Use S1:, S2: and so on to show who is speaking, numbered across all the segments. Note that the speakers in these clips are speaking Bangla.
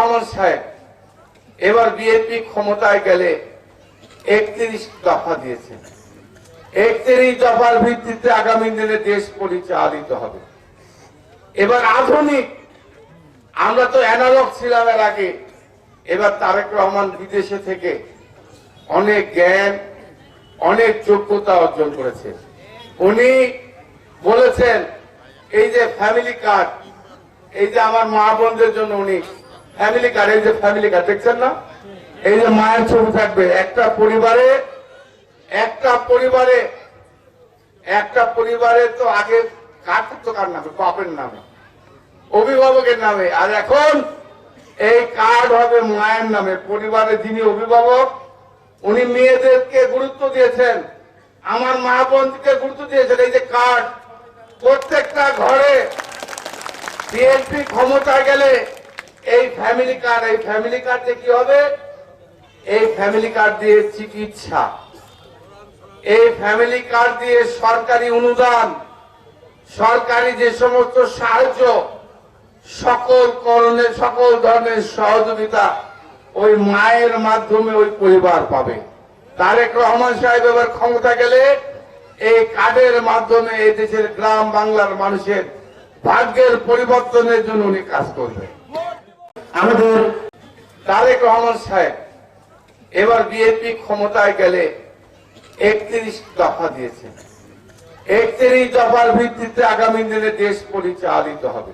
S1: রহমান সাহেব এবার বিএনপি ক্ষমতায় গেলে 31 দফা দিয়েছে। 31 দফার ভিত্তিতে আগামী দিনে দেশ পরিচালিত হবে। এবার আধুনিক, আমরা তো অ্যানালগ ছিলাম এর আগে। এবার তারেক রহমান বিদেশে থেকে অনেক জ্ঞান, অনেক যোগ্যতা অর্জন করেছে। উনি বলেছেন এই যে ফ্যামিলি কার্ড, এই যে আমার মা বোনদের জন্য উনি ফ্যামিলি কার্ড, এই যে ফ্যামিলি কার্ড দেখছেন না, এই যে মায়ের ছবি থাকবে একটা পরিবারে তো আগে কার্ড থাকতো কার নামে, বাপের নামে, অভিভাবকের নামে, আর এখন এই কার্ড হবে মায়ের নামে। পরিবারে যিনি অভিভাবক উনি মেয়েদেরকে গুরুত্ব দিয়েছেন, আমার মা বোনকে গুরুত্ব দিয়েছেন। এই যে কার্ড প্রত্যেকটা ঘরে বিএনপি ক্ষমতায় গেলে এই ফ্যামিলি কার্ড দিয়ে কি হবে? এই ফ্যামিলি কার্ড দিয়ে চিকিৎসা, এই ফ্যামিলি কার্ড দিয়ে সরকারি অনুদান, সরকারি যে সমস্ত সাহায্য, সকল ধরনের সহযোগিতা ওই মায়ের মাধ্যমে ওই পরিবার পাবে। তারেক রহমান সাহেব এবার ক্ষমতা গেলে এই কার্ডের মাধ্যমে এই দেশের গ্রাম বাংলার মানুষের ভাগ্যের পরিবর্তনের জন্য উনি কাজ করবে। আমাদের তারেক রহমান সাহেব এবার বিএনপি ক্ষমতায় গেলে 31 দফা দিয়েছে। 31 দফার ভিত্তিতে আগামী দিনে দেশ পরিচালিত হবে।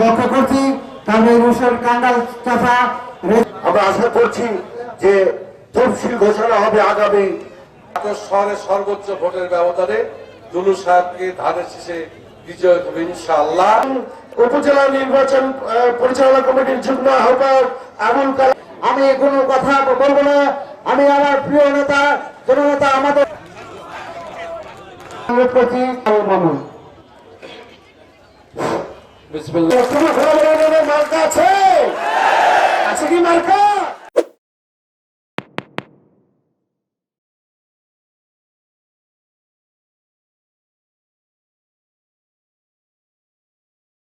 S2: লক্ষ্য করছি
S3: আমরা আশা করছি যে তফসিল ঘোষণা হবে আগামী
S1: শহরে সর্বোচ্চ ভোটের ব্যবধানে দুলু সাহেবকে ধানের শীষে বিজয় হবে ইনশাআল্লাহ।
S3: উপজেলা নির্বাচন পরিচালনা কমিটির যুগ্ম আহ্বায়ক আবুল কালাম।
S2: আমি কোনো কথা বলবো না। আমি আমার প্রিয় নেতা জননেতা আমাদের প্রতি
S3: মার্কা আছে কি মার্কা?